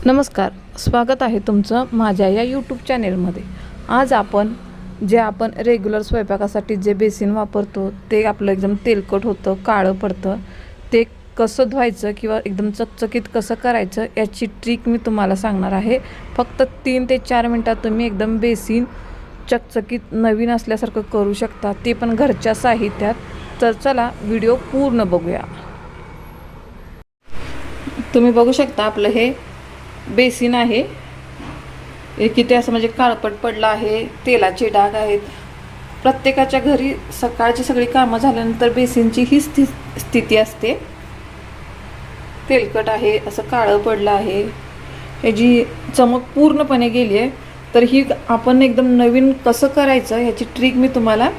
नमस्कार, स्वागत आहे तुमचं माझ्या या यूट्यूब चॅनेलमध्ये। आज आपण रेग्युलर स्वयंपाकासाठी जे बेसिन वापरतो ते आपलं एकदम तेलकट होतं, काळं पडतं, ते कसं धुवायचं किंवा एकदम चकचकीत कसं करायचं याची ट्रिक मी तुम्हाला सांगणार आहे। फक्त 3 ते 4 मिनिटात तुम्ही एकदम बेसिन चकचकीत नवीन असल्यासारखं करू शकता, ते पण घरच्या साहित्यात। तर चला व्हिडिओ पूर्ण बघूया। तुम्ही बघू शकता आपलं हे बेसिन आहे, हे किती असं म्हणजे काळपट पडलं आहे, तेलाचे डाग आहेत। प्रत्येकाच्या घरी सकाळची सगळी कामं झाल्यानंतर बेसिनची ही स्थिती असते, तेलकट आहे, असं काळं पडलं आहे, याची चमक पूर्णपणे गेली आहे। तर ही आपण एकदम नवीन कसं करायचं याची ट्रिक मी तुम्हाला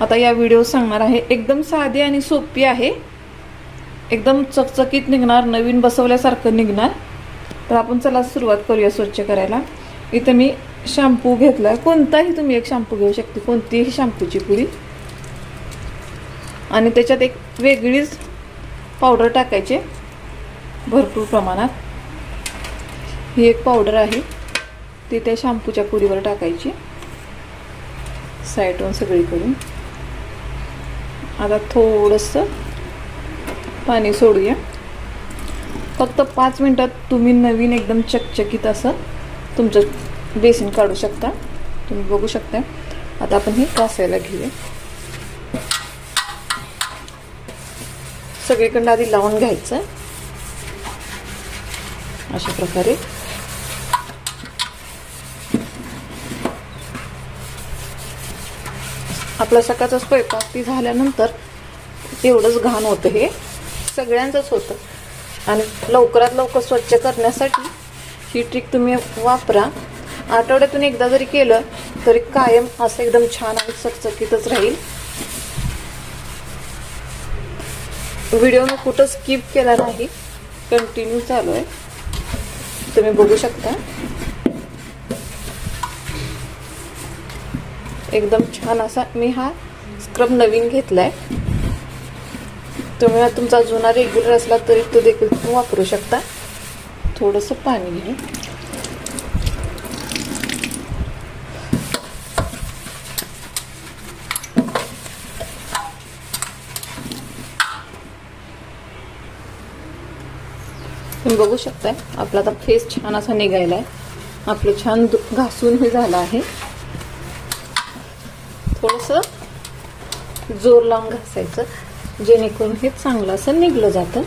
आता या व्हिडिओ सांगणार आहे। एकदम साधी आणि सोपी आहे, एकदम चकचकीत निघणार, नवीन बसवल्यासारखं निघणार। तर आपण चला सुरुवात करूया स्वच्छ करायला। इथं मी शॅम्पू घेतला, कोणताही तुम्ही एक शॅम्पू घेऊ शकता, कोणतीही शॅम्पूची पुडी, आणि त्याच्यात एक वेगळीच पावडर टाकायची भरपूर प्रमाणात। ही एक पावडर आहे, ती त्या शॅम्पूच्या पुडीवर टाकायची साईडवरून सगळीकडून। आता थोडंसं पाणी सोडूया, फक्त 5 मिनिटात तुम्ही नवीन एकदम चकचकीत असं तुमचं बेसिन काढू शकता। तुम्ही बघू शकता। आता आपण हे घासायला घेऊया, सगळीकडे आधी लावून घ्यायचं अशा प्रकारे। आपला सकाळचा स्वयंपाक ती झाल्यानंतर एवढंच घाण होतं, हे सगळ्यांचंच होतं, आणि लवकरात लवकर स्वच्छ करण्यासाठी ही ट्रिक तुम्ही वापरा। आठवड्यातून एकदा जरी केलं तरी कायम असं एकदम छान आणि चकचकीतच राहील। व्हिडिओ मी कुठं स्किप केला नाही, कंटिन्यू चालू आहे, तुम्ही बघू शकता। एकदम छान असा मी हा स्क्रब नवीन घेतलाय, तुम्ही तुमचा जुना रेग्युलर असला तरी तो देखील वापरू शकता। थोडंसं पाणी घ्या, तुम्ही बघू शकता आपला आता फेस छान असा निघायला आहे, आपलं छान घासून हे झालं आहे। थोडंसं जोर लावून घासायचं, जेणेकरून हे चांगलं असं निघलं जातं।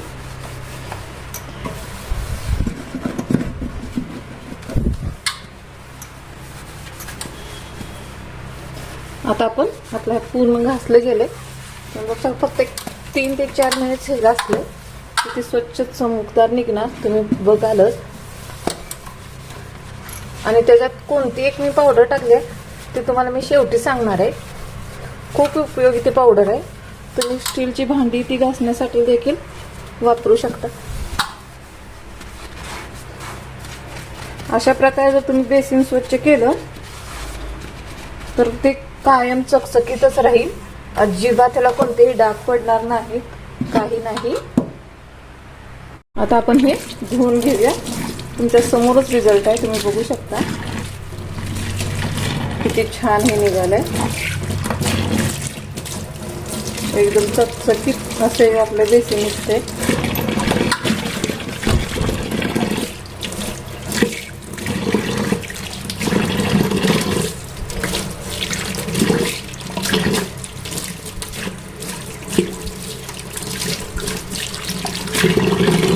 आता आपण आपलं पूर्ण घासलं गेले, फक्त 3 ते 4 मिनिट हे घासले की ते स्वच्छ चमकदार निघणार, तुम्ही बघालच। आणि त्याच्यात कोणती एक मी पावडर टाकली ते तुम्हाला मी शेवटी सांगणार आहे। खूप उपयोगी ती पावडर आहे, तुम्ही स्टीलची भांडी ती घासण्यासाठी देखील वापरू शकता। अशा प्रकारे जर तुम्ही बेसिन स्वच्छ केलं तर ते कायम चकचकीतच राहील, अजिबात त्याला कोणतेही डाग पडणार नाही, काही नाही। आता आपण हे धुवून घेऊया, तुमच्या समोरच रिझल्ट आहे, तुम्ही बघू शकता किती छान हे निघालंय। एकदम चकचकीत असे आपले बेसिन निघते।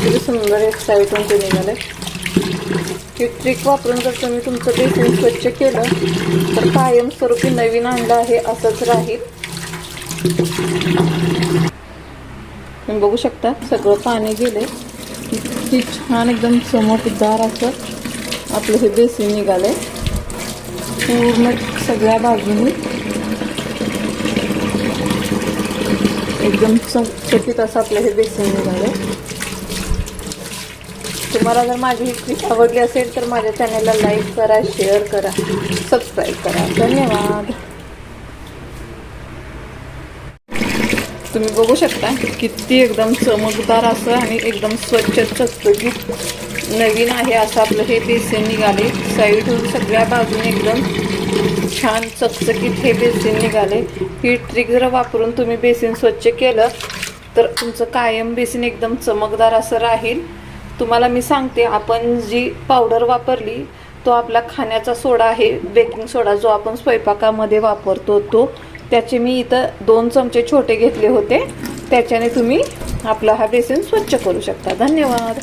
किती सुंदर एक साईडून ते निघाले। ही ट्रिक वापरून जर तुम्ही तुमचं बेसिन स्वच्छ केलं तर कायमस्वरूपी नवीन आणलं आहे असंच राहील। तुम्ही बघू शकता सगळं पाणी गेले, किती छान एकदम चमकदार असं आपलं हे बेसिन निघालंय, पूर्ण सगळ्या बाजूनी एकदम चकचकीत असं आपलं हे बेसिन निघालंय। तुम्हाला जर माझी ही ट्रिक आवडली असेल तर माझ्या चॅनलला लाईक करा, शेअर करा, सबस्क्राईब करा। धन्यवाद। तुम्ही बघू शकता किती एकदम चमकदार असं आणि एकदम स्वच्छ चकचकीत नवीन आहे असं आपलं हे बेसिन निघाले. साईडहून सगळ्या बाजूने एकदम छान चकचकीत हे बेसिन निघाले. ही ट्रिक जर वापरून तुम्ही बेसिन स्वच्छ केलं तर तुमचं कायम बेसिन एकदम चमकदार असं राहील. तुम्हाला मी सांगते, आपण जी पावडर वापरली तो आपला खाण्याचा सोडा आहे, बेकिंग सोडा, जो आपण स्वयंपाकामध्ये वापरतो तो. त्याचे मी इथं 2 चमचे छोटे घेतले होते. त्याच्याने तुम्ही आपला हा बेसिन स्वच्छ करू शकता. धन्यवाद.